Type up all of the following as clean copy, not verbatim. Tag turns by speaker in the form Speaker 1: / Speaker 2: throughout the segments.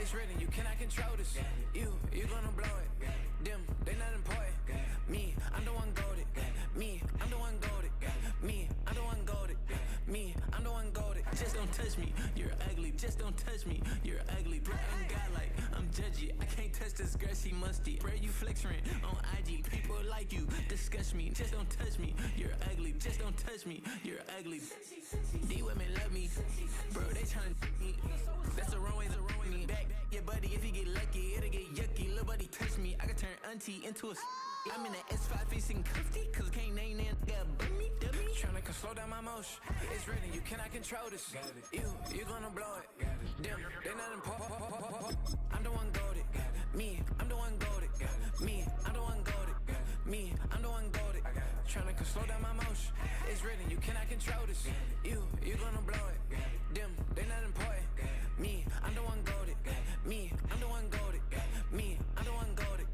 Speaker 1: It's written, you cannot control this. You gonna blow it. Them, they not important. Me, I'm the one goated. Me, I'm the one goated. Me, I'm the one goated. Me, I'm the one goated. Just don't touch me, you're ugly. Just don't touch me, you're ugly. Bro, I'm godlike, I'm judgy. I can't touch this girl, she musty. Bro, you flexing on IG. People like you disgust me. Just don't touch me, you're ugly. Just don't touch me, you're ugly. These women love me, bro, they tryna me. That's the wrong way, back your buddy, if you get lucky, it'll get yucky. Little buddy touch me, I can turn auntie into a I'm in the S5 facing cuffy, cause I can't name that dummy. Tryna slow down my motion. It's written, you cannot control this. You gonna blow it. Them, they not important. I'm the one goated. Me, I'm the one goated. Me, I'm the one goated. Me, I'm the one goated. Tryna slow down my motion. It's written, you cannot control this. You gonna blow it. Them, they not important. Me, I'm the one goated. Me, I'm the one goated. Me, I'm the one goated.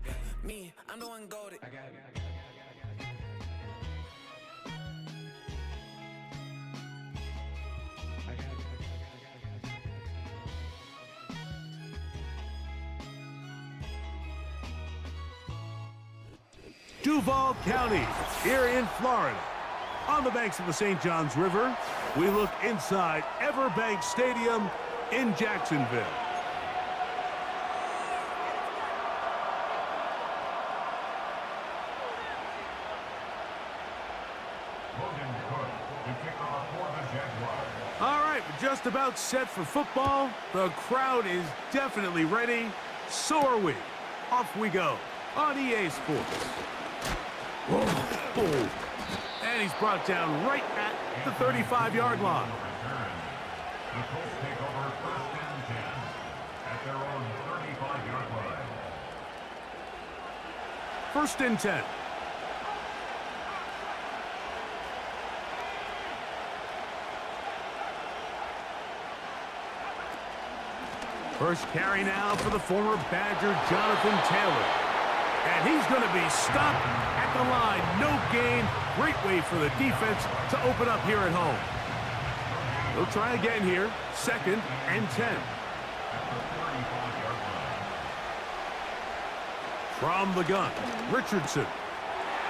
Speaker 1: Me, I'm the one goated. I got it.
Speaker 2: Duval County, here in Florida. On the banks of the St. Johns River, we look inside Everbank Stadium in Jacksonville. All right, we're just about set for football. The crowd is definitely ready. So are we. Off we go on EA Sports. Whoa. And he's brought down right at the 35-yard line.
Speaker 3: The Colts take over 1st and 10 at their own 35-yard line.
Speaker 2: 1st and 10. First carry now for the former Badger, Jonathan Taylor. And he's going to be stopped at the line. No gain. Great way for the defense to open up here at home. They'll try again here. 2nd and 10. From the gun, Richardson.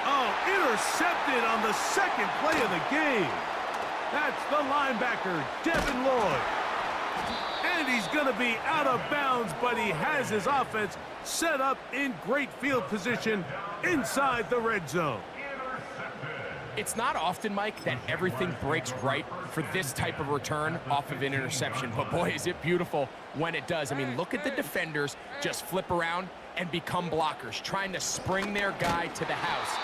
Speaker 2: Oh, intercepted on the 2nd play of the game. That's the linebacker, Devin Lloyd. And he's going to be out of bounds, but he has his offense set up in great field position inside the red zone.
Speaker 4: It's not often, Mike, that everything breaks right for this type of return off of an interception. But boy, is it beautiful when it does. I mean, look at the defenders just flip around and become blockers, trying to spring their guy to the house.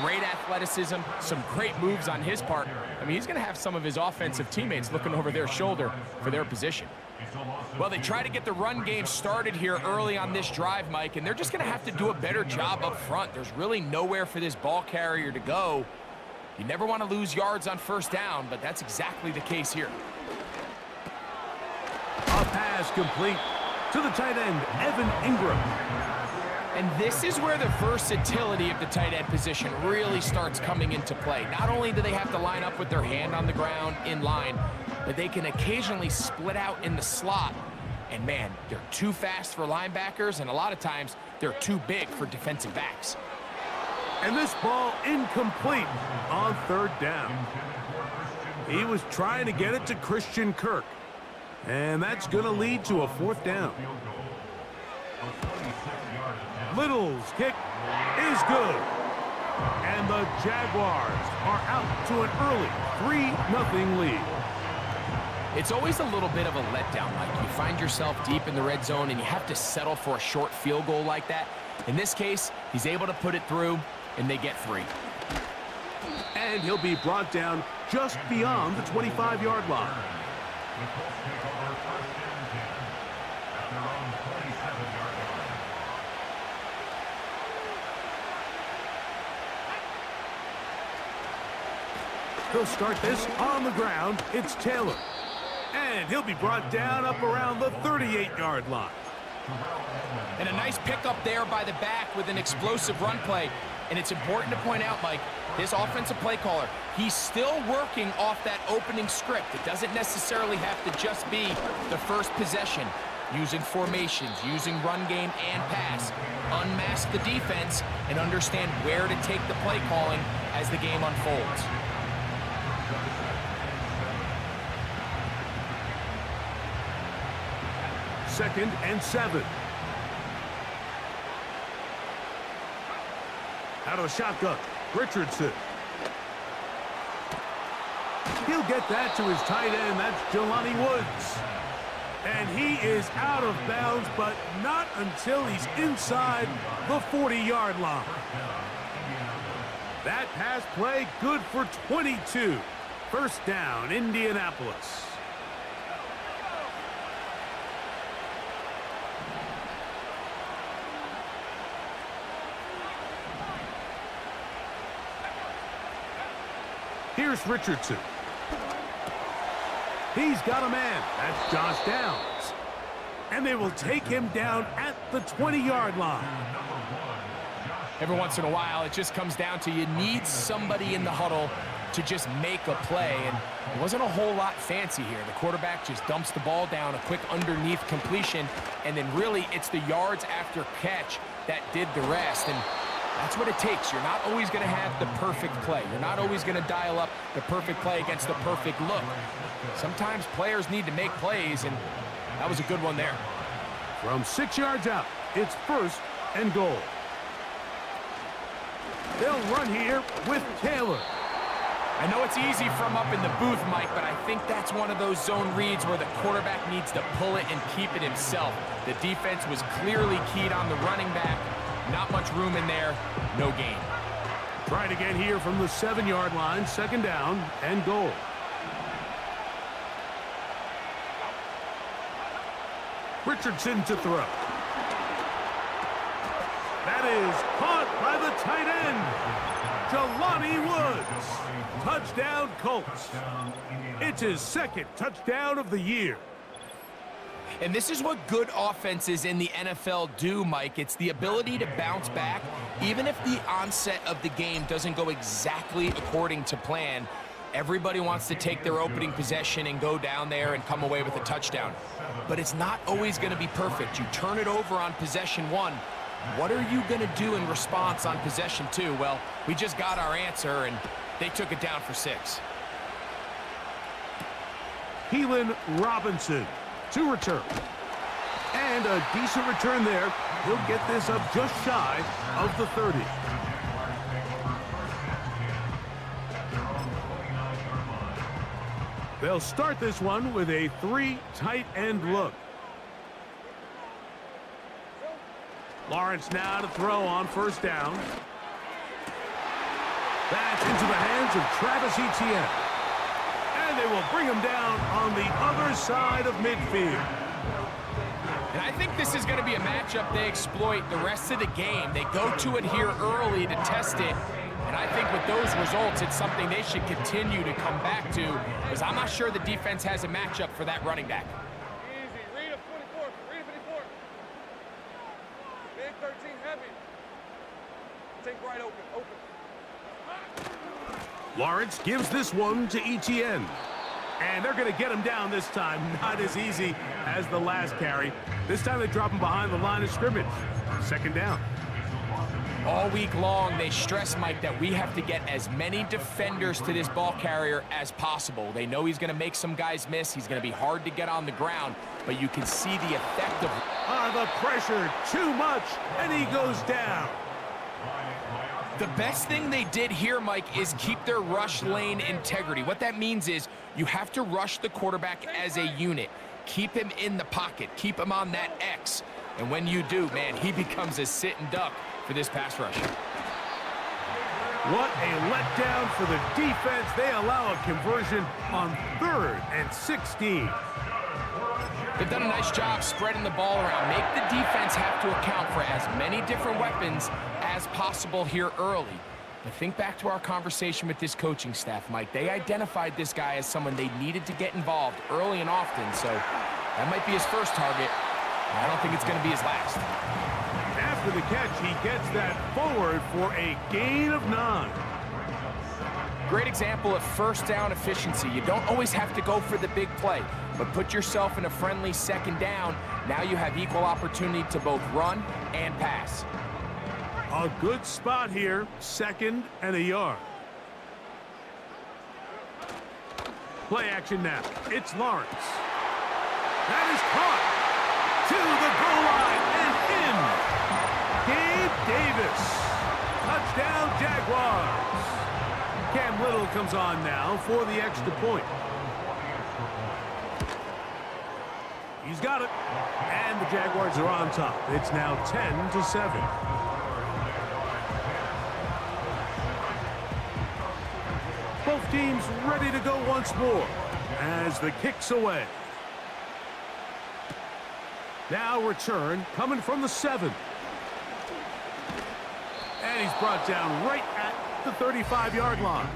Speaker 4: Great athleticism, some great moves on his part. I mean, he's going to have some of his offensive teammates looking over their shoulder for their position. Well, they try to get the run game started here early on this drive, Mike, and they're just going to have to do a better job up front. There's really nowhere for this ball carrier to go. You never want to lose yards on 1st down, but that's exactly the case here.
Speaker 2: A pass complete to the tight end, Evan Ingram.
Speaker 4: And this is where the versatility of the tight end position really starts coming into play. Not only do they have to line up with their hand on the ground in line, but they can occasionally split out in the slot. And man, they're too fast for linebackers, and a lot of times they're too big for defensive backs.
Speaker 2: And this ball incomplete on 3rd down. He was trying to get it to Christian Kirk. And that's going to lead to a 4th down. Little's kick is good. And the Jaguars are out to an early 3-0 lead.
Speaker 4: It's always a little bit of a letdown, Mike. You find yourself deep in the red zone and you have to settle for a short field goal like that. In this case, he's able to put it through, and they get 3.
Speaker 2: And he'll be brought down just beyond the 25-yard line. He'll start this on the ground. It's Taylor. And he'll be brought down up around the 38-yard line.
Speaker 4: And a nice pickup there by the back with an explosive run play. And it's important to point out, Mike, this offensive play caller, he's still working off that opening script. It doesn't necessarily have to just be the first possession. using formations, using run game and pass. Unmask the defense and understand where to take the play calling as the game unfolds.
Speaker 2: Second and 7. Out of the shotgun, Richardson. He'll get that to his tight end. That's Jelani Woods. And he is out of bounds, but not until he's inside the 40-yard line. That pass play good for 22. First down, Indianapolis. Here's Richardson. He's got a man. That's Josh Downs. And they will take him down at the 20-yard line.
Speaker 4: Every once in a while, it just comes down to you need somebody in the huddle to just make a play. And it wasn't a whole lot fancy here. The quarterback just dumps the ball down, a quick underneath completion, and then really it's the yards after catch that did the rest. And that's what it takes. You're not always going to have the perfect play. You're not always going to dial up the perfect play against the perfect look. Sometimes players need to make plays, and that was a good one there.
Speaker 2: From 6 yards out, it's first and goal. They'll run here with Taylor.
Speaker 4: I know it's easy from up in the booth, Mike, but I think that's one of those zone reads where the quarterback needs to pull it and keep it himself. The defense was clearly keyed on the running back. Not much room in there, no gain.
Speaker 2: Try it again here from the 7-yard line, second down and goal. Richardson to throw. That is caught by the tight end, Jelani Woods. Touchdown, Colts. It's his second touchdown of the year.
Speaker 4: And this is what good offenses in the NFL do, Mike. It's the ability to bounce back, even if the onset of the game doesn't go exactly according to plan. Everybody wants to take their opening possession and go down there and come away with a touchdown. But it's not always going to be perfect. You turn it over on possession 1. What are you going to do in response on possession 2? Well, we just got our answer, and they took it down for 6.
Speaker 2: Keelan Robinson to return. And a decent return there. He'll get this up just shy of the 30. They'll start this one with a 3 tight end look. Lawrence now to throw on first down. That's into the hands of Travis Etienne. And they will bring him down on the other side of midfield.
Speaker 4: And I think this is going to be a matchup they exploit the rest of the game. They go to it here early to test it. And I think with those results, it's something they should continue to come back to, because I'm not sure the defense has a matchup for that running back.
Speaker 5: Easy. Read a 24. Read a 54. Big 13 heavy. Take right open.
Speaker 2: Lawrence gives this one to Etienne. And they're going to get him down this time. Not as easy as the last carry. This time they drop him behind the line of scrimmage. Second down.
Speaker 4: All week long, they stress, Mike, that we have to get as many defenders to this ball carrier as possible. They know he's going to make some guys miss. He's going to be hard to get on the ground, but you can see the effect of
Speaker 2: the pressure, too much, and he goes down.
Speaker 4: The best thing they did here, Mike, is keep their rush lane integrity. What that means is you have to rush the quarterback as a unit. Keep him in the pocket. Keep him on that X. And when you do, man, he becomes a sitting duck for this pass rush.
Speaker 2: What a letdown for the defense. They allow a conversion on 3rd and 16.
Speaker 4: They've done a nice job spreading the ball around. Make the defense have to account for as many different weapons as possible here early. But think back to our conversation with this coaching staff, Mike. They identified this guy as someone they needed to get involved early and often, so that might be his first target. I don't think it's going to be his last.
Speaker 2: After the catch, he gets that forward for a gain of 9.
Speaker 4: Great example of first down efficiency. You don't always have to go for the big play, but put yourself in a friendly second down. Now you have equal opportunity to both run and pass.
Speaker 2: A good spot here, 2nd and a yard. Play action now. It's Lawrence. That is caught to the goal line and in. Gabe Davis. Touchdown, Jaguars. Cam Little comes on now for the extra point. He's got it. And the Jaguars are on top. It's now 10-7. Both teams ready to go once more as the kick's away. Now return coming from the 7. And he's brought down right at the 35-yard line.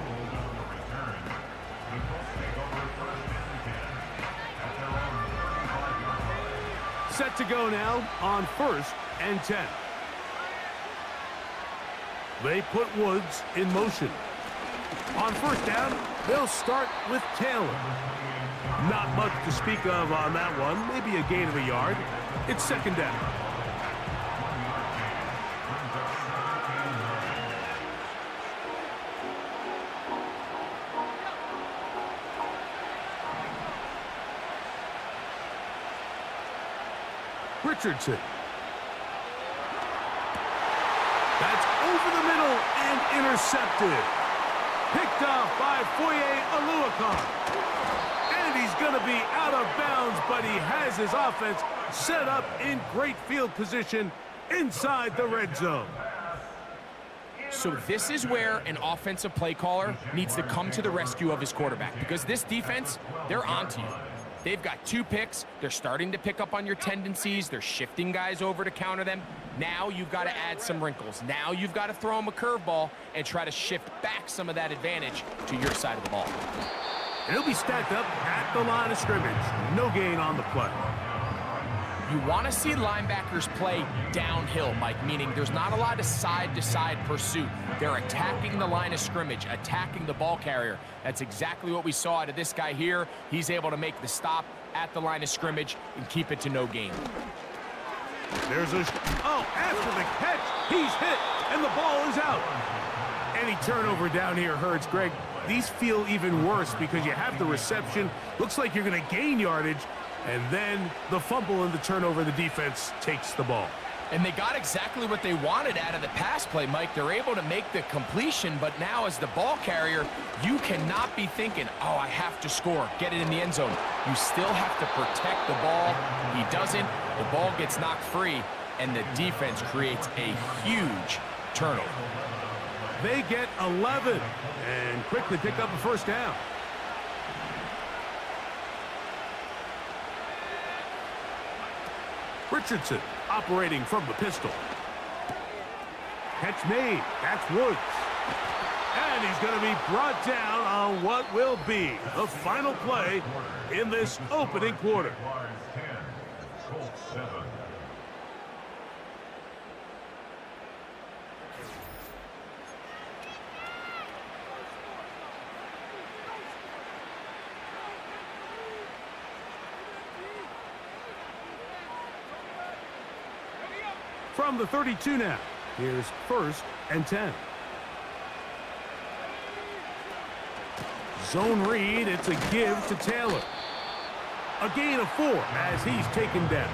Speaker 2: Set to go now on 1st and 10. They put Woods in motion. On 1st down, they'll start with Taylor. Not much to speak of on that one. Maybe a gain of a yard. It's 2nd down. Richardson. That's over the middle and intercepted. Picked off by Foye Oluokun. And he's going to be out of bounds, but he has his offense set up in great field position inside the red zone.
Speaker 4: So this is where an offensive play caller needs to come to the rescue of his quarterback, because this defense, they're onto you. They've got 2 picks. They're starting to pick up on your tendencies. They're shifting guys over to counter them. Now you've got to add some wrinkles. Now you've got to throw them a curveball and try to shift back some of that advantage to your side of the ball.
Speaker 2: And he'll be stacked up at the line of scrimmage. No gain on the play.
Speaker 4: You want to see linebackers play downhill, Mike, meaning there's not a lot of side-to-side pursuit. They're attacking the line of scrimmage, attacking the ball carrier. That's exactly what we saw out of this guy here. He's able to make the stop at the line of scrimmage and keep it to no gain.
Speaker 2: There's a... Oh, after the catch, he's hit, and the ball is out. Any turnover down here hurts, Greg. These feel even worse because you have the reception. Looks like you're going to gain yardage, and then the fumble and the turnover, the defense takes the ball.
Speaker 4: And they got exactly what they wanted out of the pass play, Mike. They're able to make the completion, but now as the ball carrier, you cannot be thinking, oh, I have to score, get it in the end zone. You still have to protect the ball. He doesn't. The ball gets knocked free, and the defense creates a huge turnover.
Speaker 2: They get 11 and quickly pick up a 1st down. Richardson operating from the pistol. Catch made. That's Woods. And he's going to be brought down on what will be the final play in this opening quarter.
Speaker 3: Colts 7.
Speaker 2: From the 32 now, here's 1st and 10. Zone read, it's a give to Taylor. A gain of 4 as he's taken down.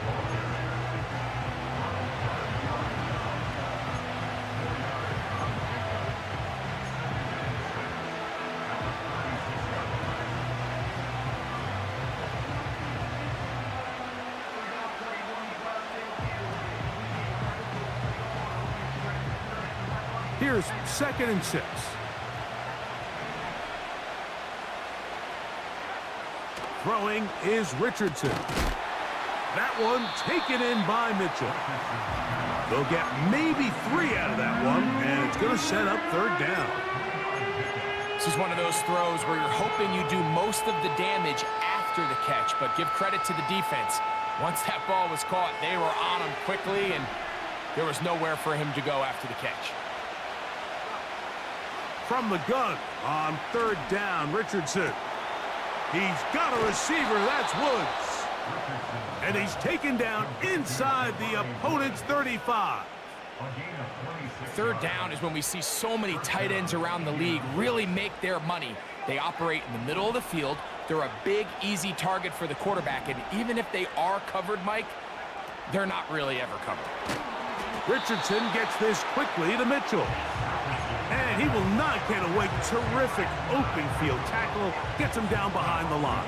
Speaker 2: Here's 2nd and 6. Throwing is Richardson. That one taken in by Mitchell. They'll get maybe 3 out of that one, and it's going to set up 3rd down.
Speaker 4: This is one of those throws where you're hoping you do most of the damage after the catch, but give credit to the defense. Once that ball was caught, they were on him quickly, and there was nowhere for him to go after the catch.
Speaker 2: from the gun on third down. Richardson. He's got a receiver. That's Woods. And he's taken down inside the opponent's 35.
Speaker 4: Third down is when we see so many tight ends around the league really make their money. They operate in the middle of the field. They're a big, easy target for the quarterback. And even if they are covered, Mike, they're not really ever covered.
Speaker 2: Richardson gets this quickly to Mitchell. And he will not get away. Terrific open field tackle. Gets him down behind the line.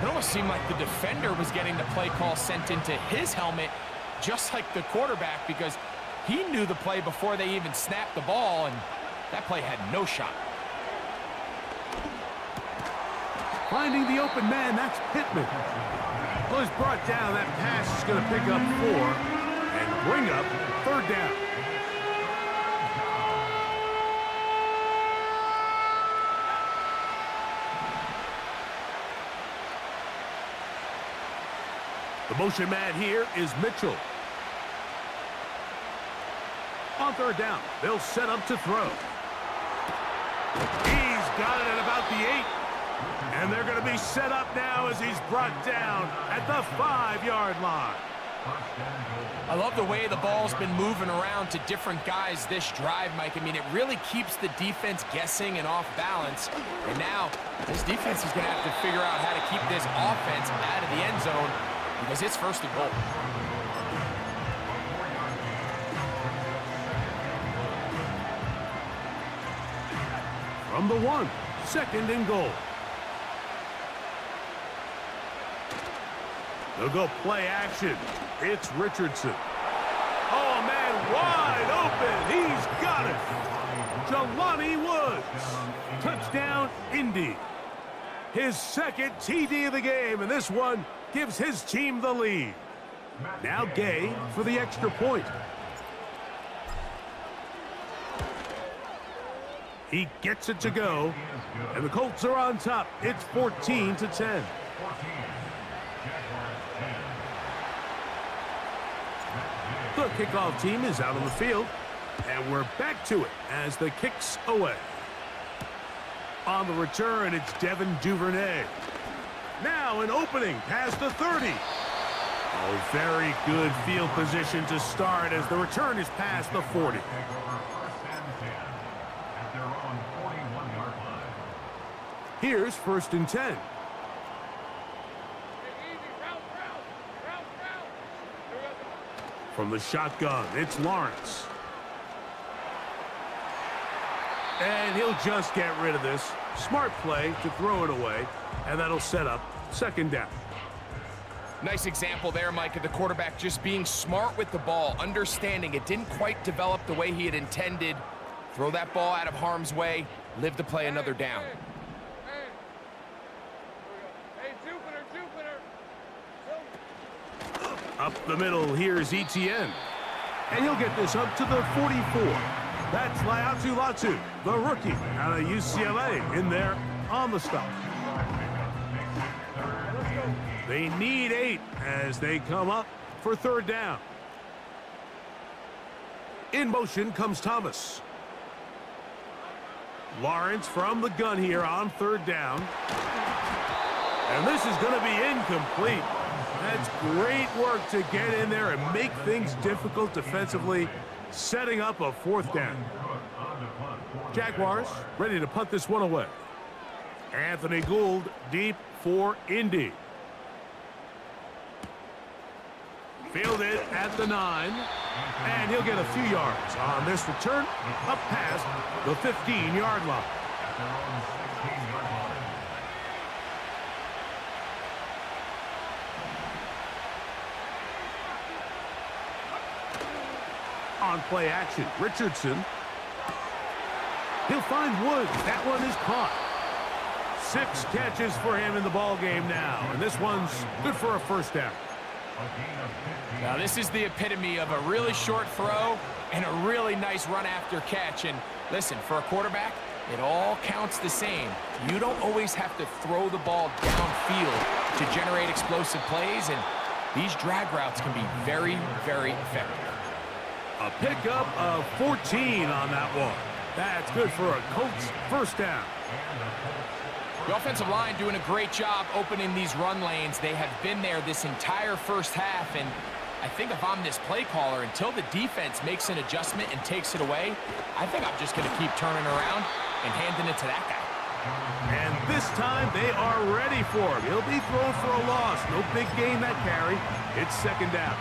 Speaker 4: It almost seemed like the defender was getting the play call sent into his helmet, just like the quarterback, because he knew the play before they even snapped the ball, and that play had no shot.
Speaker 2: Finding the open man, that's Pittman. Well, he's brought down. That pass is going to pick up 4 and bring up third down. The motion man here is Mitchell. On third down, they'll set up to throw. He's got it at about the 8. And they're going to be set up now as he's brought down at the 5-yard line.
Speaker 4: I love the way the ball's been moving around to different guys this drive, Mike. I mean, it really keeps the defense guessing and off balance. And now this defense is going to have to figure out how to keep this offense out of the end zone because it's first and goal.
Speaker 2: From the 1, second and goal. They'll go play action. It's Richardson. Oh, man, wide open. He's got it. Jelani Woods. Touchdown, Indy. His second TD of the game, and this one gives his team the lead. Now Gay for the extra point. He gets it to go, and the Colts are on top. It's 14-10. The kickoff team is out on the field, and we're back to it as the kick's away. On the return, it's Devin Duvernay. Now an opening past the 30. Oh, very good field position to start as the return is past the 40. Here's first and 10. From the shotgun, it's Lawrence. And he'll just get rid of this. Smart play to throw it away, and that'll set up second down.
Speaker 4: Nice example there, Mike, of the quarterback just being smart with the ball, understanding it didn't quite develop the way he had intended. Throw that ball out of harm's way, live to play another down.
Speaker 2: Up the middle, here's Etienne. And he'll get this up to the 44. That's Latu, the rookie out of UCLA, in there on the stop. They need 8 as they come up for third down. In motion comes Thomas. Lawrence from the gun here on third down. And this is going to be incomplete. That's great work to get in there and make things difficult defensively, setting up a fourth down. Jaguars ready to punt this one away. Anthony Gould deep for Indy. Fielded at the 9, and he'll get a few yards on this return up past the 15-yard line. On play action, Richardson. He'll find Woods. That one is caught. 6 catches for him in the ball game now, and this one's good for a first down.
Speaker 4: Now this is the epitome of a really short throw and a really nice run after catch. And listen, for a quarterback, it all counts the same. You don't always have to throw the ball downfield to generate explosive plays, and these drag routes can be very, very effective.
Speaker 2: A pickup of 14 on that one. That's good for a Colts first down.
Speaker 4: The offensive line doing a great job opening these run lanes. They have been there this entire first half, and I think if I'm this play caller, until the defense makes an adjustment and takes it away, I think I'm just going to keep turning around and handing it to that guy.
Speaker 2: And this time they are ready for him. He'll be thrown for a loss. No big gain that carry. It's second down.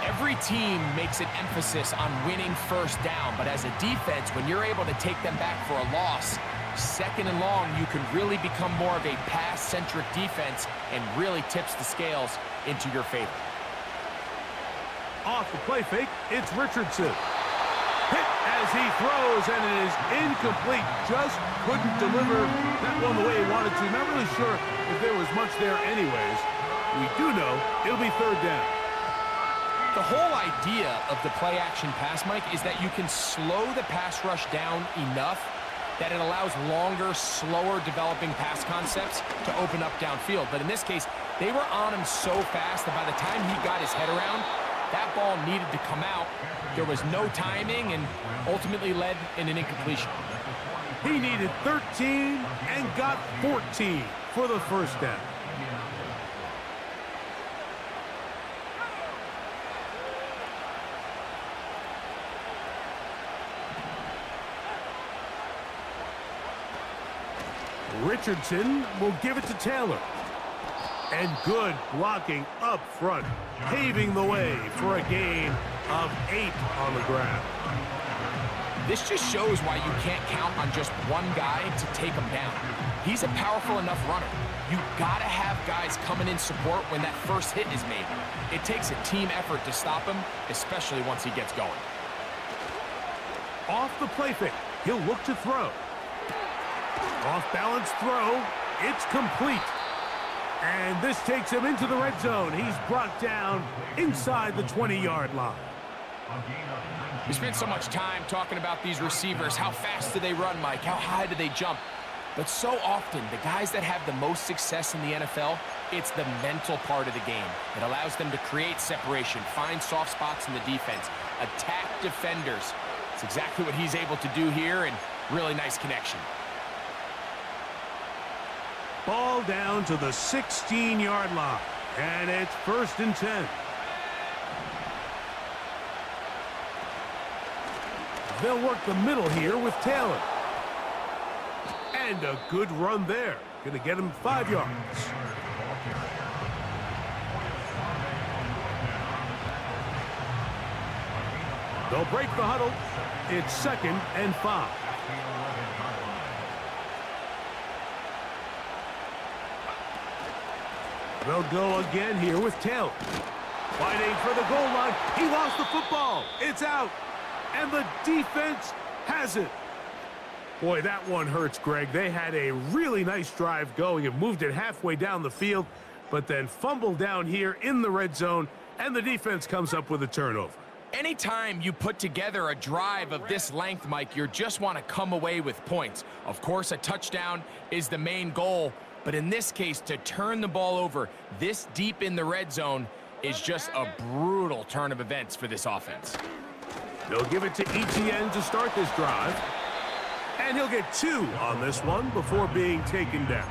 Speaker 4: Every team makes an emphasis on winning first down, but as a defense, when you're able to take them back for a loss, second and long, you can really become more of a pass-centric defense and really tips the scales into your favor.
Speaker 2: Off the play fake, it's Richardson. Hit as he throws, and it is incomplete. Just couldn't deliver that one the way he wanted to. Not really sure if there was much there anyways. We do know it'll be third down.
Speaker 4: The whole idea of the play-action pass, Mike, is that you can slow the pass rush down enough that it allows longer, slower developing pass concepts to open up downfield. But in this case, they were on him so fast that by the time he got his head around, that ball needed to come out. There was no timing and ultimately led in an incompletion.
Speaker 2: He needed 13 and got 14 for the first down. Richardson will give it to Taylor. And good blocking up front, paving the way for a gain of 8 on the ground.
Speaker 4: This just shows why you can't count on just one guy to take him down. He's a powerful enough runner. You gotta have guys coming in support when that first hit is made. It takes a team effort to stop him, especially once he gets going.
Speaker 2: Off the play fake, he'll look to throw. Off balance throw, it's complete. And this takes him into the red zone. He's brought down inside the 20-yard line.
Speaker 4: We spent so much time talking about these receivers. How fast do they run, Mike? How high do they jump? But so often, the guys that have the most success in the NFL, it's the mental part of the game. It allows them to create separation, find soft spots in the defense, attack defenders. It's exactly what he's able to do here, and really nice connection.
Speaker 2: Ball down to the 16-yard line, and it's first and 10. They'll work the middle here with Taylor. And a good run there. Gonna get him 5 yards. They'll break the huddle. It's second and 5. They'll go again here with Taylor. Fighting for the goal line. He lost the football. It's out. And the defense has it. Boy, that one hurts, Greg. They had a really nice drive going and moved it halfway down the field, but then fumbled down here in the red zone, and the defense comes up with a turnover.
Speaker 4: Anytime you put together a drive of this length, Mike, you just want to come away with points. Of course, a touchdown is the main goal, but in this case, to turn the ball over this deep in the red zone is just a brutal turn of events for this offense.
Speaker 2: They'll give it to Etienne to start this drive. And he'll get 2 on this one before being taken down.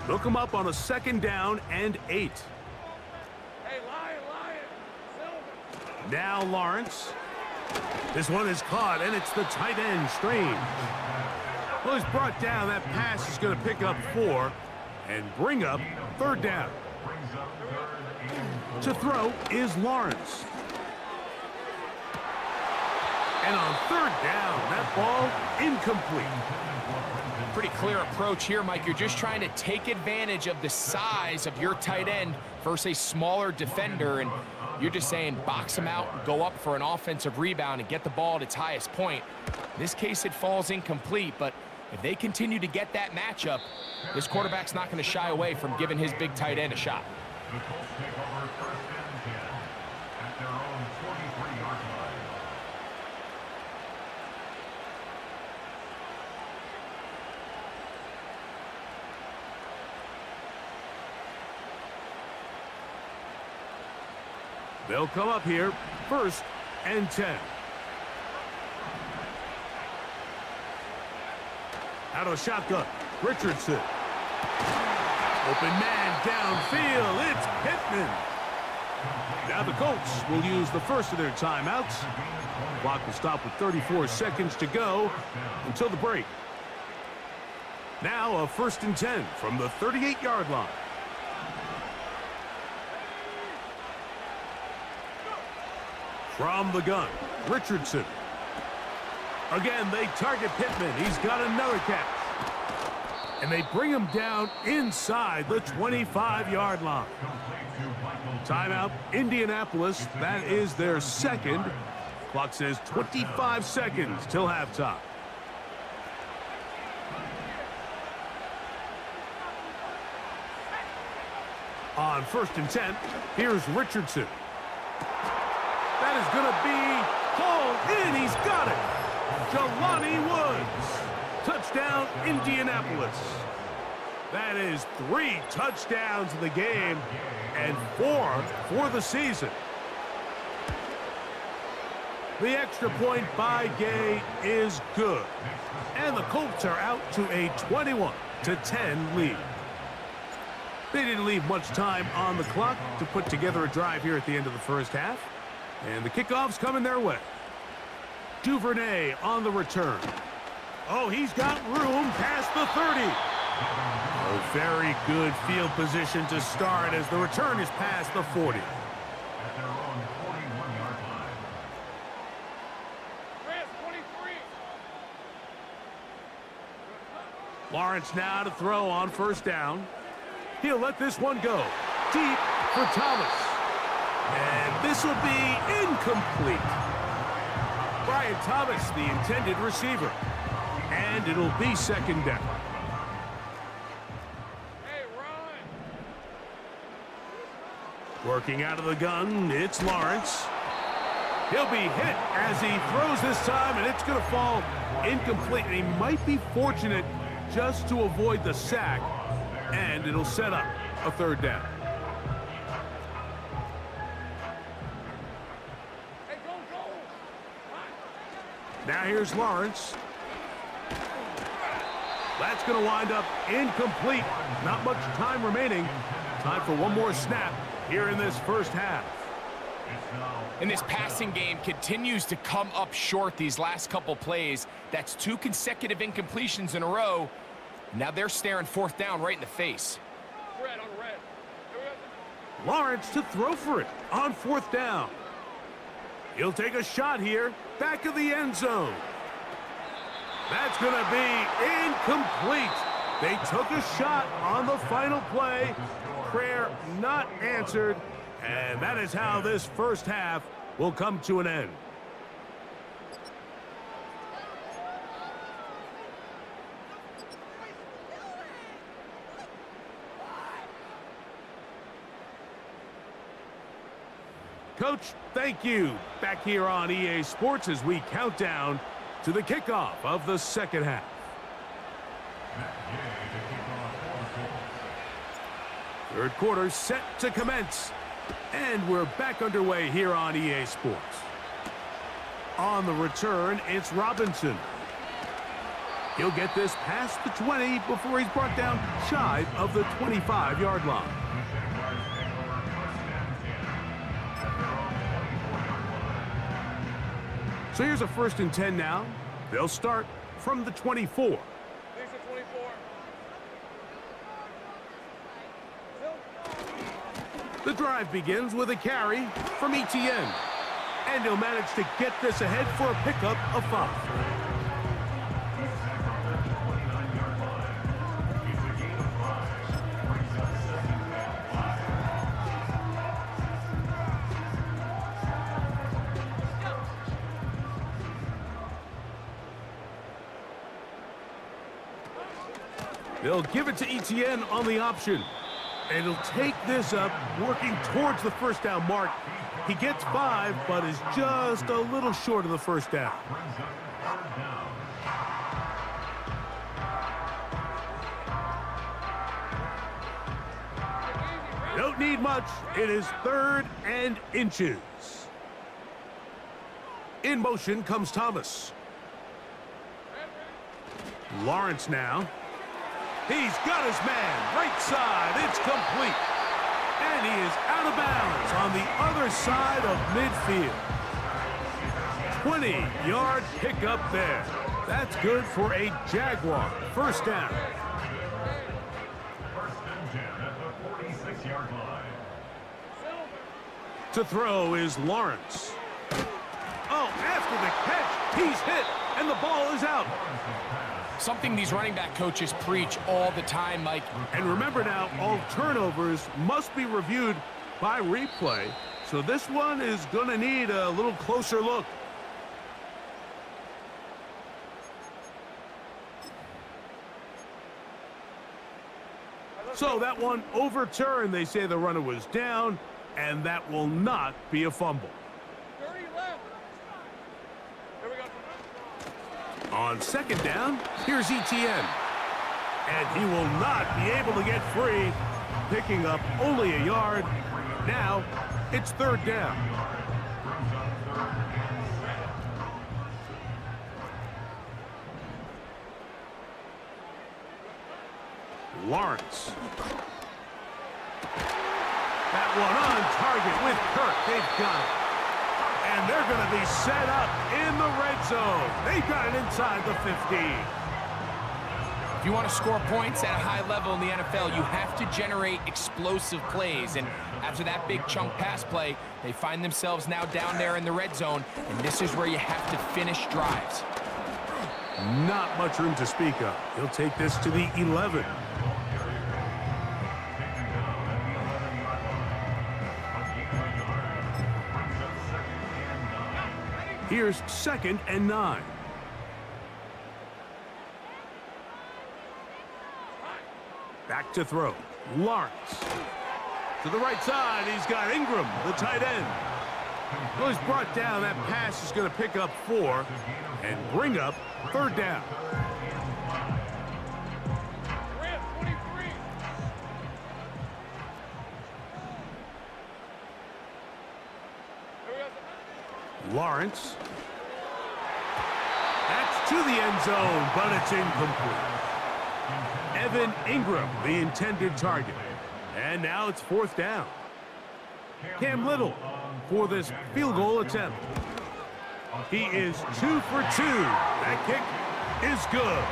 Speaker 2: Look him up on a second down and 8.
Speaker 5: Hey, Lion.
Speaker 2: Now Lawrence. This one is caught, and it's the tight end, Strange. Well, he's brought down. That pass is going to pick up 4 and bring up third down. To throw is Lawrence. And on third down, that ball incomplete.
Speaker 4: Pretty clear approach here, Mike. You're just trying to take advantage of the size of your tight end versus a smaller defender, and you're just saying box him out, go up for an offensive rebound, and get the ball at its highest point. In this case, it falls incomplete, but if they continue to get that matchup, this quarterback's not going to shy away from giving his big tight end a shot.
Speaker 3: The Colts take over first and 10 at their own 43-yard line.
Speaker 2: They'll come up here, 1st and 10. Out of the shotgun, Richardson. Open man downfield, it's Pittman. Now the Colts will use the first of their timeouts. Clock will stop with 34 seconds to go until the break. Now a 1st and 10 from the 38-yard line. From the gun, Richardson. Again, they target Pittman. He's got another catch. And they bring him down inside the 25-yard line. Timeout, Indianapolis. That is their 2nd. Clock says 25 seconds till halftime. On 1st and 10, here's Richardson. That is going to be hauled in. He's got it. Jelani Woods. Touchdown, Indianapolis. That is 3 touchdowns in the game and 4 for the season. The extra point by Gay is good. And the Colts are out to a 21-10 lead. They didn't leave much time on the clock to put together a drive here at the end of the first half. And the kickoff's coming their way. Duvernay on the return. Oh, he's got room past the 30. A very good field position to start as the return is past the 40.
Speaker 3: At their own 41-yard line.
Speaker 5: Rams, 23.
Speaker 2: Lawrence now to throw on 1st down. He'll let this one go. Deep for Thomas. And this will be incomplete. Brian Thomas, the intended receiver. And it'll be 2nd down.
Speaker 5: Hey, run.
Speaker 2: Working out of the gun, it's Lawrence. He'll be hit as he throws this time, and it's going to fall incomplete. And he might be fortunate just to avoid the sack, and it'll set up a 3rd down.
Speaker 5: Hey, go, go.
Speaker 2: Now here's Lawrence. That's going to wind up incomplete. Not much time remaining. Time for one more snap here in this first half.
Speaker 4: And this passing game continues to come up short these last couple plays. That's 2 consecutive incompletions in a row. Now they're staring 4th down right in the face.
Speaker 5: Red on red.
Speaker 2: Lawrence to throw for it on 4th down. He'll take a shot here, back of the end zone. That's going to be incomplete. They took a shot on the final play. Prayer not answered. And that is how this first half will come to an end. Coach, thank you. Back here on EA Sports as we count down to the kickoff of the second half. Third quarter set to commence. And we're back underway here on EA Sports. On the return, it's Robinson. He'll get this past the 20 before he's brought down shy of the 25-yard line. So here's a 1st and 10 now. They'll start from the 24.
Speaker 5: There's a 24.
Speaker 2: The drive begins with a carry from Etienne. And he'll manage to get this ahead for a pickup of 5. They'll give it to Etienne on the option. And he'll take this up, working towards the 1st down mark. He gets 5, but is just a little short of the 1st down. Don't need much. It is 3rd and inches. In motion comes Thomas. Lawrence now. He's got his man. Right side. It's complete. And he is out of bounds on the other side of midfield. 20-yard pickup there. That's good for a Jaguar. First down.
Speaker 3: First and 10 at the 46-yard line.
Speaker 2: To throw is Lawrence. Oh, after the catch, he's hit, and the ball is out.
Speaker 4: Something these running back coaches preach all the time, Mike.
Speaker 2: And remember now, all turnovers must be reviewed by replay, so this one is going to need a little closer look. So that one overturned. They say the runner was down, and that will not be a fumble.
Speaker 5: 30 left. Here we go.
Speaker 2: On second down, here's ETN. And he will not be able to get free, picking up only a yard. Now, it's 3rd down. Lawrence. That one on target with Kirk. They've got it. And they're going to be set up in the red zone. They've got it inside the 15.
Speaker 4: If you want to score points at a high level in the NFL, you have to generate explosive plays. And after that big chunk pass play, they find themselves now down there in the red zone. And this is where you have to finish drives.
Speaker 2: Not much room to speak of. He'll take this to the 11. Here's 2nd and 9. Back to throw. Lawrence. To the right side, he's got Ingram, the tight end. Well, he's brought down. That pass is going to pick up 4 and bring up 3rd down.
Speaker 5: Grant, 23. Here we go.
Speaker 2: Lawrence. That's to the end zone, but it's incomplete. Evan Ingram, the intended target. And now it's 4th down. Cam Little for this field goal attempt. He is 2 for 2. That kick is good.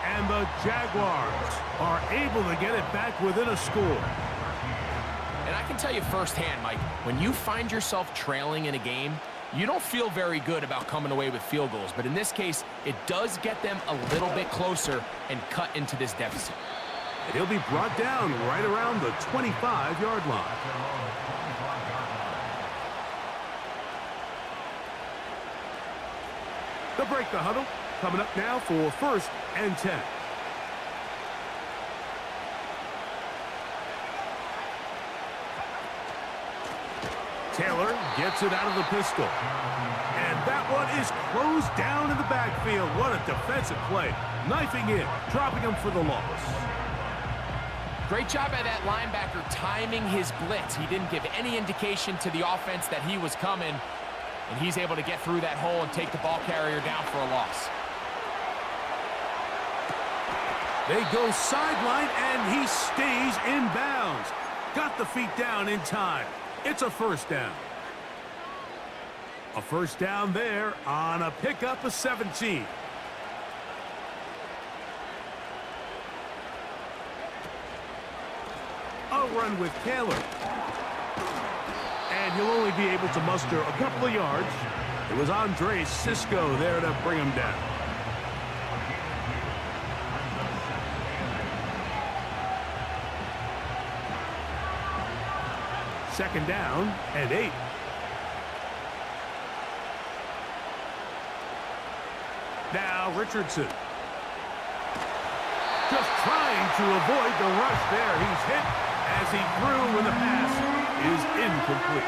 Speaker 2: And the Jaguars are able to get it back within a score.
Speaker 4: And I can tell you firsthand, Mike, when you find yourself trailing in a game, you don't feel very good about coming away with field goals. But in this case, it does get them a little bit closer and cut into this deficit.
Speaker 2: And he'll be brought down right around the 25-yard line. They'll break the huddle. Coming up now for 1st and 10. Taylor gets it out of the pistol. And that one is closed down in the backfield. What a defensive play. Knifing in, dropping him for the loss.
Speaker 4: Great job by that linebacker timing his blitz. He didn't give any indication to the offense that he was coming, and he's able to get through that hole and take the ball carrier down for a loss.
Speaker 2: They go sideline, and he stays in bounds. Got the feet down in time. It's a 1st down. A 1st down there on a pickup of 17. A run with Taylor. And he'll only be able to muster a couple of yards. It was Andre Cisco there to bring him down. Second down and 8. Now Richardson. Just trying to avoid the rush there. He's hit as he threw when the pass is incomplete.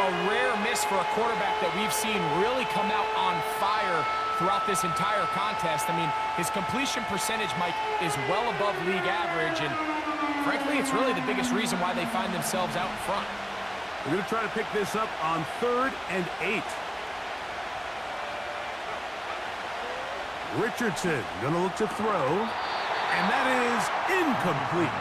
Speaker 4: A rare miss for a quarterback that we've seen really come out on fire throughout this entire contest. I mean, his completion percentage, Mike, is well above league average, and frankly, it's really the biggest reason why they find themselves out in front.
Speaker 2: We're going to try to pick this up on 3rd and 8. Richardson going to look to throw, and that is incomplete.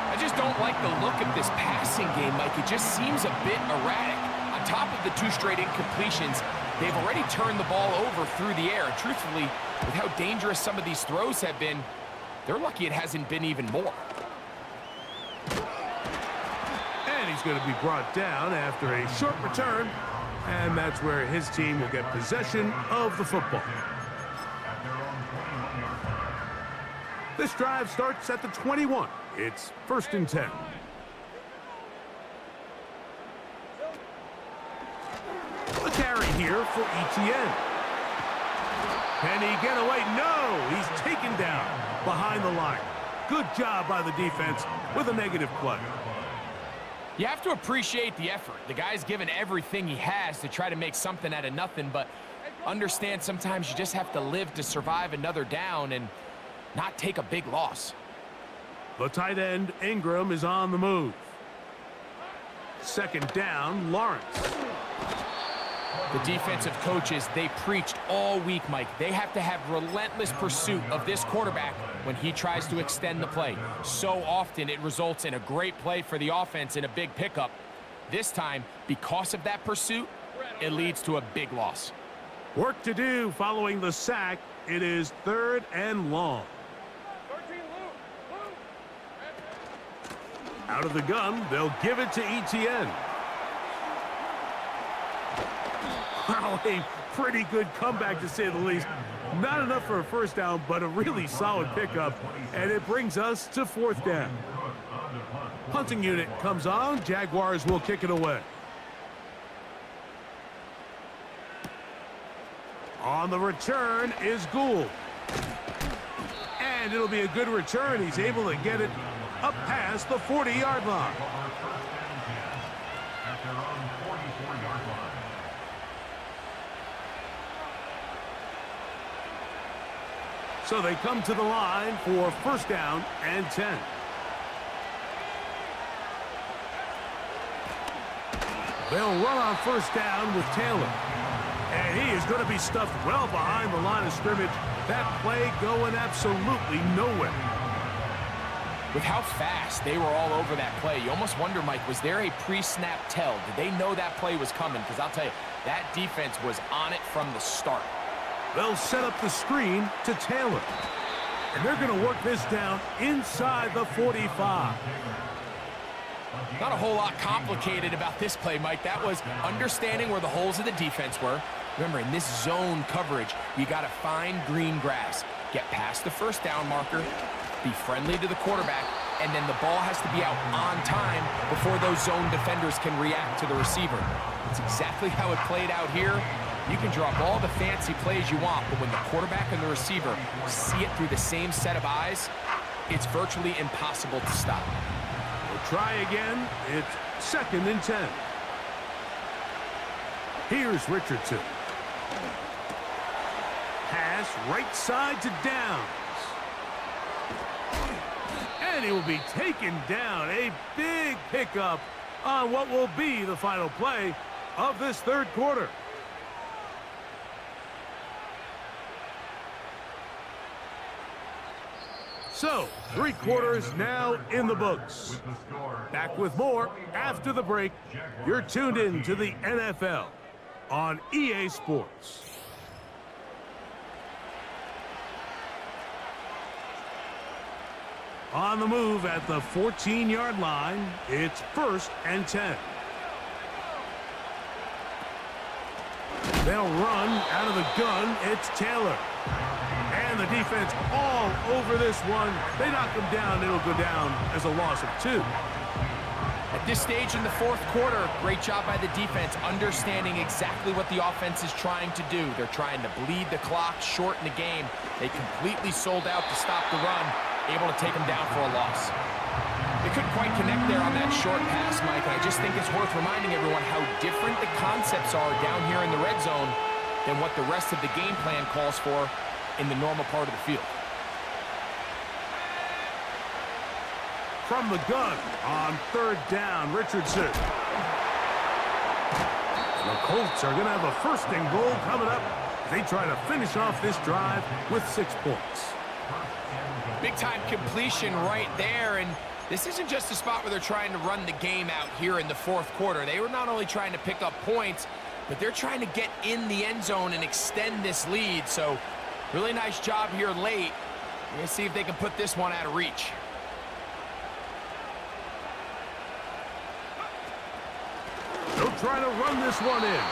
Speaker 4: I just don't like the look of this passing game, Mike. It just seems a bit erratic. On top of the 2 straight incompletions, they've already turned the ball over through the air. And truthfully, with how dangerous some of these throws have been, they're lucky it hasn't been even more.
Speaker 2: And he's going to be brought down after a short return, and that's where his team will get possession of the football. This drive starts at the 21. It's 1st and 10. A carry here for ETN. Can he get away? No! He's taken down behind the line. Good job by the defense with a negative play.
Speaker 4: You have to appreciate the effort. The guy's given everything he has to try to make something out of nothing, but understand sometimes you just have to live to survive another down and not take a big loss.
Speaker 2: The tight end, Ingram, is on the move. 2nd down, Lawrence.
Speaker 4: The defensive coaches, they preached all week, Mike. They have to have relentless pursuit of this quarterback when he tries to extend the play. So often it results in a great play for the offense and a big pickup. This time, because of that pursuit, it leads to a big loss.
Speaker 2: Work to do following the sack. It is 3rd and long. Out of the gun, they'll give it to ETN. Wow, a pretty good comeback to say the least. Not enough for a 1st down, but a really solid pickup, and it brings us to 4th down. Punting unit comes on. Jaguars will kick it away. On the return is Gould. And it'll be a good return. He's able to get it up past the 40-yard line. So they come to the line for 1st down and 10. They'll run on 1st down with Taylor. And he is going to be stuffed well behind the line of scrimmage. That play going absolutely nowhere.
Speaker 4: With how fast they were all over that play, you almost wonder, Mike, was there a pre-snap tell? Did they know that play was coming? Because I'll tell you, that defense was on it from the start.
Speaker 2: They'll set up the screen to Taylor. And they're going to work this down inside the 45.
Speaker 4: Not a whole lot complicated about this play, Mike. That was understanding where the holes of the defense were. Remember, in this zone coverage, you got to find green grass, get past the 1st down marker, be friendly to the quarterback, and then the ball has to be out on time before those zone defenders can react to the receiver. It's exactly how it played out here. You can draw up all the fancy plays you want, but when the quarterback and the receiver see it through the same set of eyes, it's virtually impossible to stop.
Speaker 2: We'll try again. It's 2nd and 10. Here's Richardson. Pass right side to Downs. And he will be taken down. A big pickup on what will be the final play of this 3rd quarter. So, 3 quarters now in the books. Back with more after the break. You're tuned in to the NFL on EA Sports. On the move at the 14-yard line, it's 1st and 10. They'll run out of the gun. It's Taylor. And the defense all over this one. They knock him down. It'll go down as a loss of 2.
Speaker 4: At this stage in the 4th quarter, great job by the defense, understanding exactly what the offense is trying to do. They're trying to bleed the clock, shorten the game. They completely sold out to stop the run, able to take them down for a loss. They couldn't quite connect there on that short pass, Mike, and I just think it's worth reminding everyone how different the concepts are down here in the red zone than what the rest of the game plan calls for in the normal part of the field.
Speaker 2: from the gun on third down. Richardson. The Colts are going to have a first and goal coming up. They try to finish off this drive with 6 points.
Speaker 4: Big-time completion right there, and this isn't just a spot where they're trying to run the game out here in the fourth quarter. They were not only trying to pick up points, but they're trying to get in the end zone and extend this lead. So really nice job here late. We're going to see if they can put this one out of reach.
Speaker 2: They'll try to run this one in.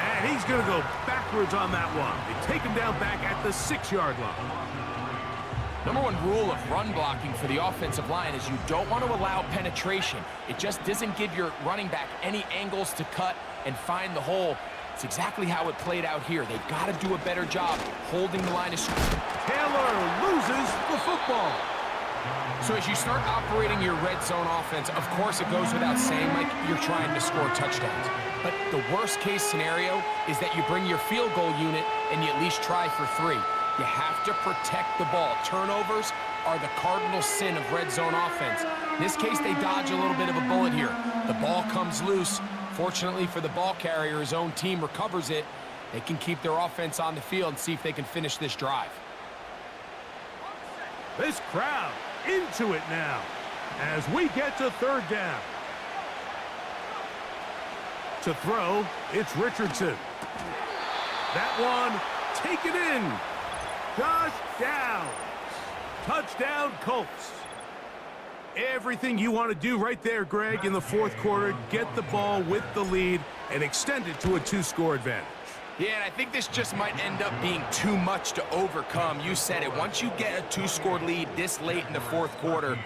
Speaker 2: And he's going to go backwards on that one. They take him down back at the 6-yard line.
Speaker 4: Number one rule of run blocking for the offensive line is you don't want to allow penetration. It just doesn't give your running back any angles to cut and find the hole. It's exactly how it played out here. They've got to do a better job holding the line of scrimmage.
Speaker 2: Taylor loses the football.
Speaker 4: So as you start operating your red zone offense, of course it goes without saying, Mike, you're trying to score touchdowns. But the worst case scenario is that you bring your field goal unit and you at least try for 3. You have to protect the ball. Turnovers are the cardinal sin of red zone offense. In this case, they dodge a little bit of a bullet here. The ball comes loose. Fortunately for the ball carrier, his own team recovers it. They can keep their offense on the field and see if they can finish this drive.
Speaker 2: This crowd into it now as we get to third down. To throw, it's Richardson. That one, take it in. Josh Downs. Touchdown, Colts. Everything you want to do right there, Greg, in the fourth quarter. Get the ball with the lead and extend it to a 2-score advantage.
Speaker 4: Yeah, and I think this just might end up being too much to overcome. You said it. Once you get a 2-score lead this late in the fourth quarter,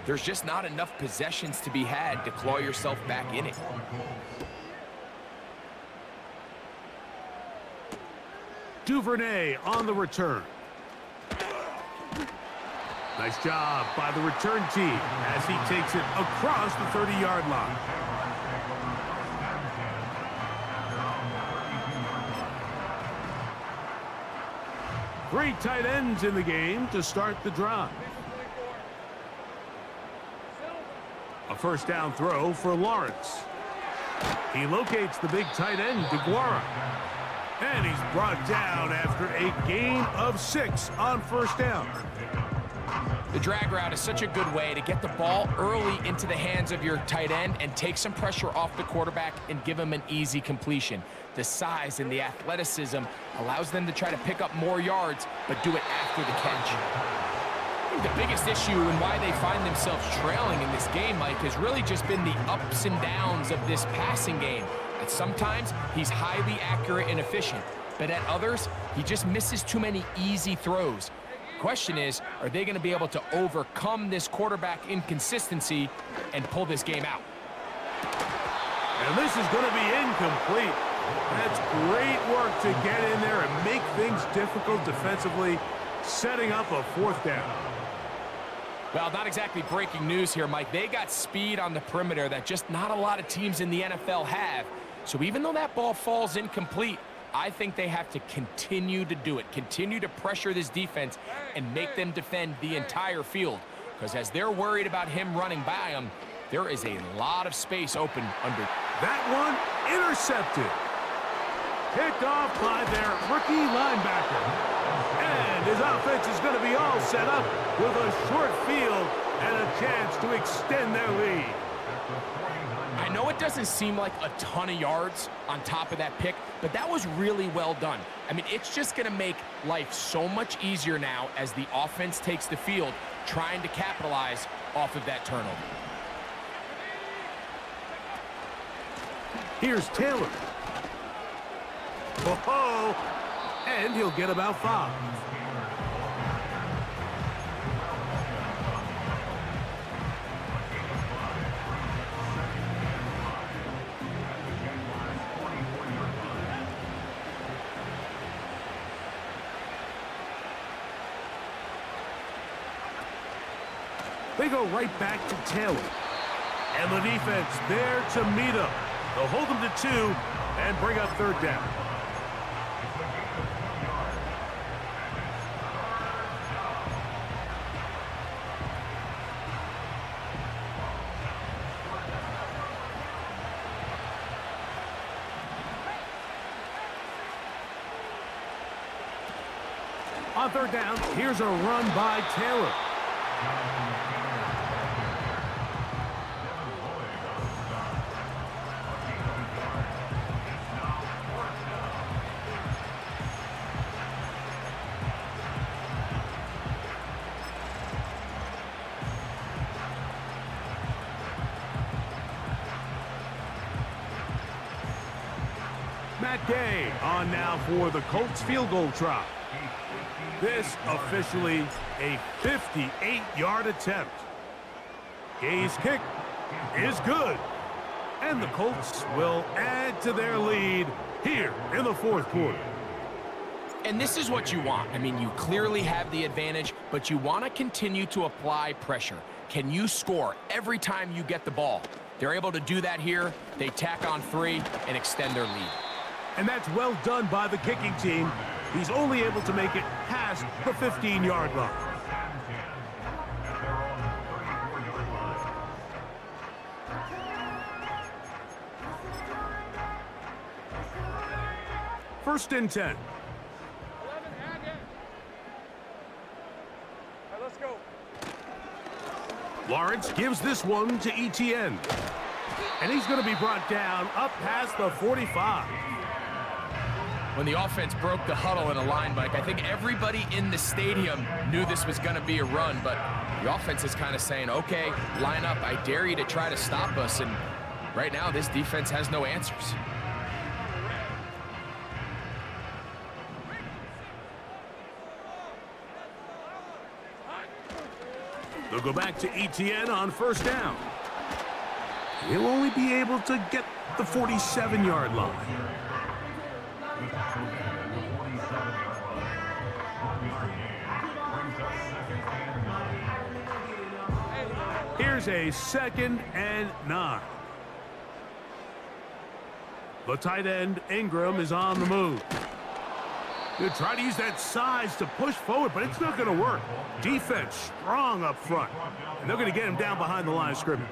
Speaker 4: there's just not enough possessions to be had to claw yourself back in it.
Speaker 2: Duvernay on the return. Nice job by the return team as he takes it across the 30-yard line. Three tight ends in the game to start the drive. A first down throw for Lawrence. He locates the big tight end, DeGuara. And he's brought down after a gain of 6 on first down.
Speaker 4: The drag route is such a good way to get the ball early into the hands of your tight end and take some pressure off the quarterback and give him an easy completion. The size and the athleticism allows them to try to pick up more yards, but do it after the catch. I think the biggest issue and why they find themselves trailing in this game, Mike, has really just been the ups and downs of this passing game. And sometimes he's highly accurate and efficient, but at others, he just misses too many easy throws. Question is, are they going to be able to overcome this quarterback inconsistency and pull this game out?
Speaker 2: And this is going to be incomplete. That's great work to get in there and make things difficult defensively, setting up a fourth down.
Speaker 4: Well, not exactly breaking news here, Mike. They got speed on the perimeter that just not a lot of teams in the NFL have. So even though that ball falls incomplete, I think they have to continue to do it, continue to pressure this defense and make them defend the entire field. Because as they're worried about him running by them, there is a lot of space open under.
Speaker 2: That one intercepted. Picked off by their rookie linebacker. And his offense is going to be all set up with a short field and a chance to extend their lead.
Speaker 4: I know it doesn't seem like a ton of yards on top of that pick, but that was really well done. I mean, it's just going to make life so much easier now as the offense takes the field, trying to capitalize off of that turnover.
Speaker 2: Here's Taylor. Oh, and he'll get about 5. They go right back to Taylor. And the defense there to meet him. They'll hold him to 2 and bring up third down. On third down, here's a run by Taylor. Matt Gay on now for the Colts field goal try. This officially a 58-yard attempt. Gay's kick is good. And the Colts will add to their lead here in the fourth quarter.
Speaker 4: And this is what you want. I mean, you clearly have the advantage, but you want to continue to apply pressure. Can you score every time you get the ball? They're able to do that here. They tack on 3 and extend their lead.
Speaker 2: And that's well done by the kicking team. He's only able to make it past the 15-yard line. First and 10.
Speaker 5: 11, all right, let's go.
Speaker 2: Lawrence gives this one to Etienne. And he's going to be brought down up past the 45.
Speaker 4: When the offense broke the huddle in a line, Mike, I think everybody in the stadium knew this was going to be a run, but the offense is kind of saying, okay, line up, I dare you to try to stop us, and right now this defense has no answers.
Speaker 2: They'll go back to Etienne on first down. He'll only be able to get the 47-yard line. Here's a 2nd and 9. The tight end, Ingram, is on the move. He'll try to use that size to push forward, but it's not going to work. Defense strong up front, and they're going to get him down behind the line of scrimmage.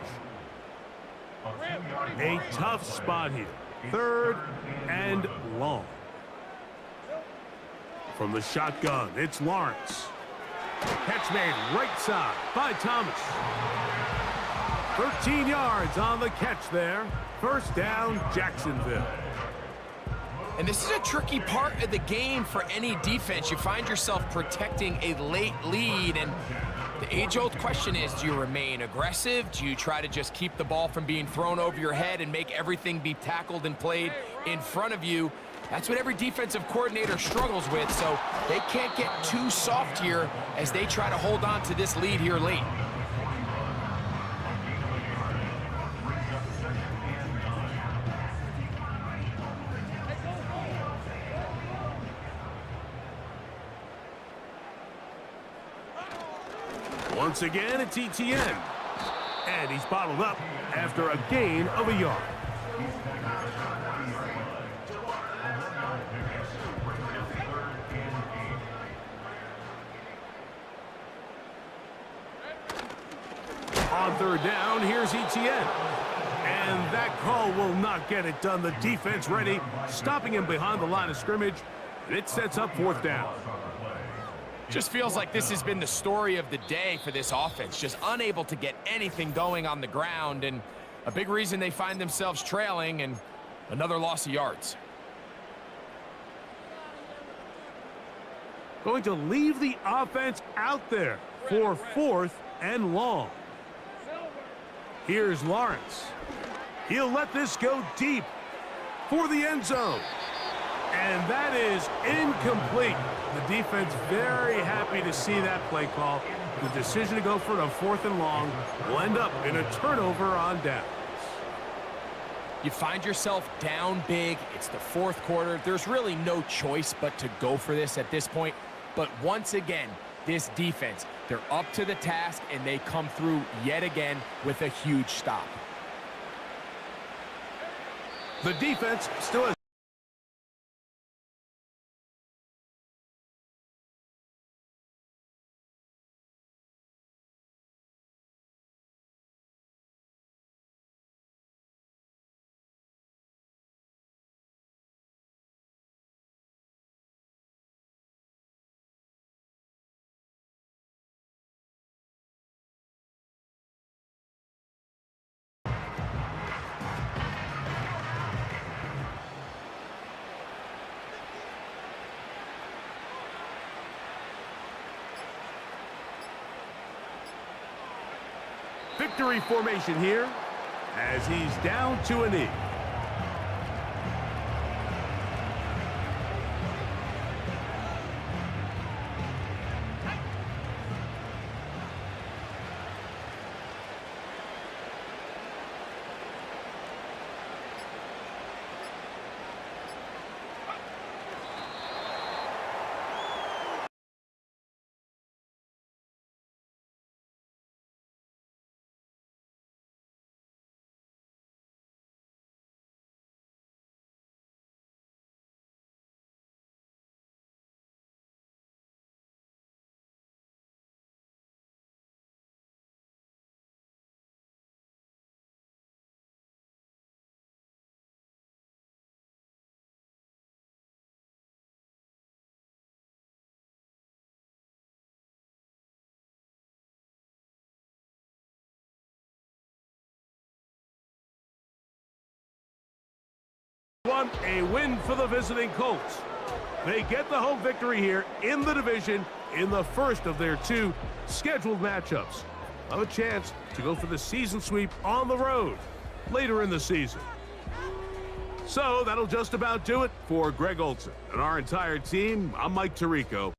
Speaker 2: A tough spot here. 3rd and long. From the shotgun, it's Lawrence. Catch made right side by Thomas. 13 yards on the catch there. First down, Jacksonville.
Speaker 4: And this is a tricky part of the game for any defense. You find yourself protecting a late lead, and the age-old question is, do you remain aggressive? Do you try to just keep the ball from being thrown over your head and make everything be tackled and played in front of you? That's what every defensive coordinator struggles with, so they can't get too soft here as they try to hold on to this lead here late.
Speaker 2: Once again, it's Etienne. And he's bottled up after a gain of a yard. On third down, here's Etienne. And that call will not get it done. The defense ready, stopping him behind the line of scrimmage. And it sets up 4th down.
Speaker 4: Just feels like this has been the story of the day for this offense. Just unable to get anything going on the ground, and a big reason they find themselves trailing, and another loss of yards.
Speaker 2: Going to leave the offense out there for 4th and long. Here's Lawrence. He'll let this go deep for the end zone. And that is incomplete. The defense very happy to see that play call. The decision to go for a 4th and long will end up in a turnover on downs.
Speaker 4: You find yourself down big. It's the 4th quarter. There's really no choice but to go for this at this point. But once again, this defense, they're up to the task, and they come through yet again with a huge stop.
Speaker 2: The defense still has victory formation here as he's down to a knee. A win for the visiting Colts. They get the home victory here in the division in the first of their 2 scheduled matchups. Have a chance to go for the season sweep on the road later in the season. So that'll just about do it for Greg Olson and our entire team. I'm Mike Tirico.